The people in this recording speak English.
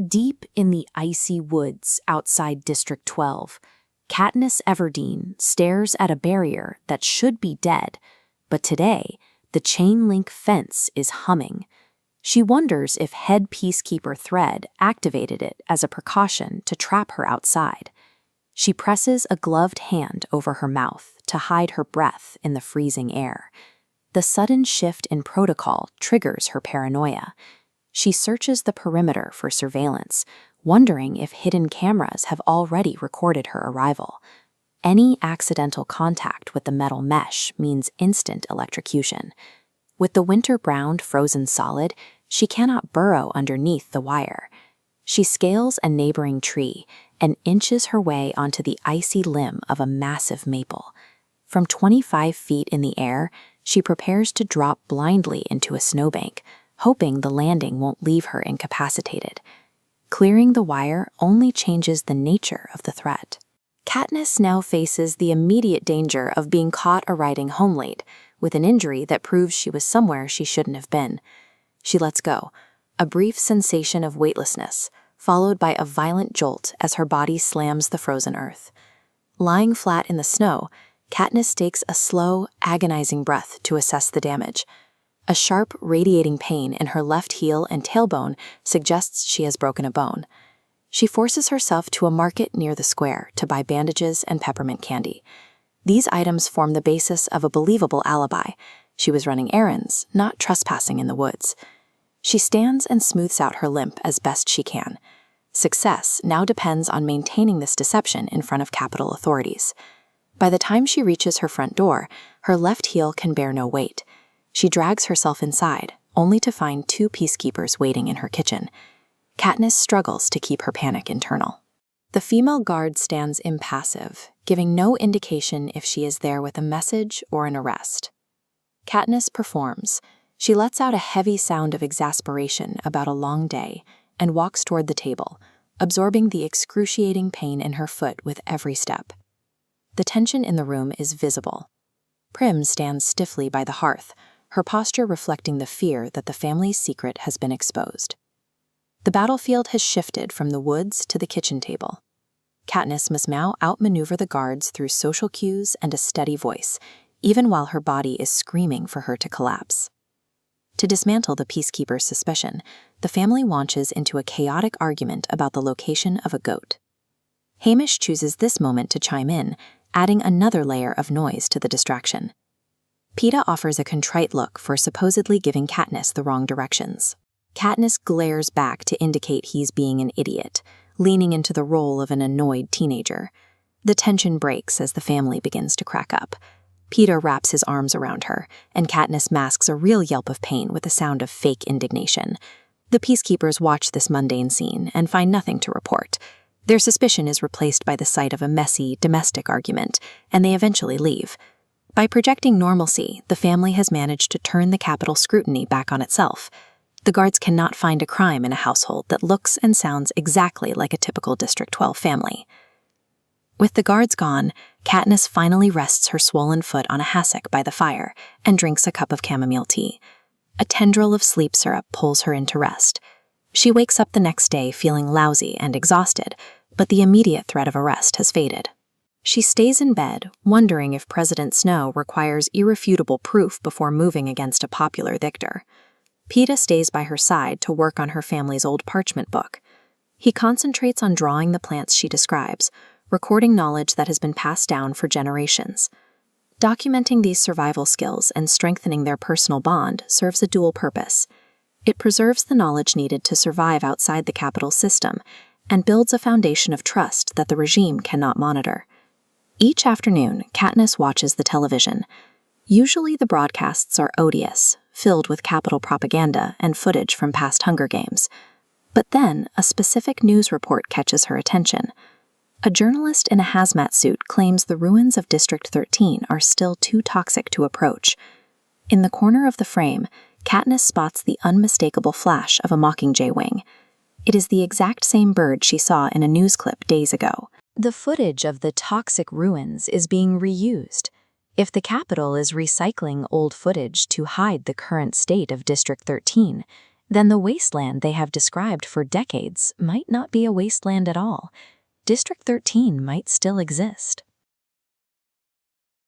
Deep in the icy woods outside District 12, Katniss Everdeen stares at a barrier that should be dead, but today, the chain-link fence is humming. She wonders if head Peacekeeper Thread activated it as a precaution to trap her outside. She presses a gloved hand over her mouth to hide her breath in the freezing air. The sudden shift in protocol triggers her paranoia. She searches the perimeter for surveillance, wondering if hidden cameras have already recorded her arrival. Any accidental contact with the metal mesh means instant electrocution. With the winter-browned frozen solid, she cannot burrow underneath the wire. She scales a neighboring tree and inches her way onto the icy limb of a massive maple. From 25 feet in the air, she prepares to drop blindly into a snowbank, hoping the landing won't leave her incapacitated. Clearing the wire only changes the nature of the threat. Katniss now faces the immediate danger of being caught arriving home late, with an injury that proves she was somewhere she shouldn't have been. She lets go, a brief sensation of weightlessness, followed by a violent jolt as her body slams the frozen earth. Lying flat in the snow, Katniss takes a slow, agonizing breath to assess the damage. A sharp, radiating pain in her left heel and tailbone suggests she has broken a bone. She forces herself to a market near the square to buy bandages and peppermint candy. These items form the basis of a believable alibi. She was running errands, not trespassing in the woods. She stands and smooths out her limp as best she can. Success now depends on maintaining this deception in front of Capitol authorities. By the time she reaches her front door, her left heel can bear no weight. She drags herself inside, only to find 2 peacekeepers waiting in her kitchen. Katniss struggles to keep her panic internal. The female guard stands impassive, giving no indication if she is there with a message or an arrest. Katniss performs. She lets out a heavy sound of exasperation about a long day and walks toward the table, absorbing the excruciating pain in her foot with every step. The tension in the room is visible. Prim stands stiffly by the hearth, her posture reflecting the fear that the family's secret has been exposed. The battlefield has shifted from the woods to the kitchen table. Katniss must now outmaneuver the guards through social cues and a steady voice, even while her body is screaming for her to collapse. To dismantle the Peacekeeper's suspicion, the family launches into a chaotic argument about the location of a goat. Haymitch chooses this moment to chime in, adding another layer of noise to the distraction. Peeta offers a contrite look for supposedly giving Katniss the wrong directions. Katniss glares back to indicate he's being an idiot, leaning into the role of an annoyed teenager. The tension breaks as the family begins to crack up. Peeta wraps his arms around her, and Katniss masks a real yelp of pain with a sound of fake indignation. The Peacekeepers watch this mundane scene and find nothing to report. Their suspicion is replaced by the sight of a messy, domestic argument, and they eventually leave. By projecting normalcy, the family has managed to turn the Capitol scrutiny back on itself. The guards cannot find a crime in a household that looks and sounds exactly like a typical District 12 family. With the guards gone, Katniss finally rests her swollen foot on a hassock by the fire and drinks a cup of chamomile tea. A tendril of sleep syrup pulls her into rest. She wakes up the next day feeling lousy and exhausted, but the immediate threat of arrest has faded. She stays in bed, wondering if President Snow requires irrefutable proof before moving against a popular victor. Peeta stays by her side to work on her family's old Parchment book. He concentrates on drawing the plants she describes, recording knowledge that has been passed down for generations. Documenting these survival skills and strengthening their personal bond serves a dual purpose. It preserves the knowledge needed to survive outside the Capitol system and builds a foundation of trust that the regime cannot monitor. Each afternoon, Katniss watches the television. Usually the broadcasts are odious, filled with Capitol propaganda and footage from past Hunger Games. But then, a specific news report catches her attention. A journalist in a hazmat suit claims the ruins of District 13 are still too toxic to approach. In the corner of the frame, Katniss spots the unmistakable flash of a mockingjay wing. It is the exact same bird she saw in a news clip days ago. The footage of the toxic ruins is being reused. If the Capitol is recycling old footage to hide the current state of District 13, then the wasteland they have described for decades might not be a wasteland at all. District 13 might still exist.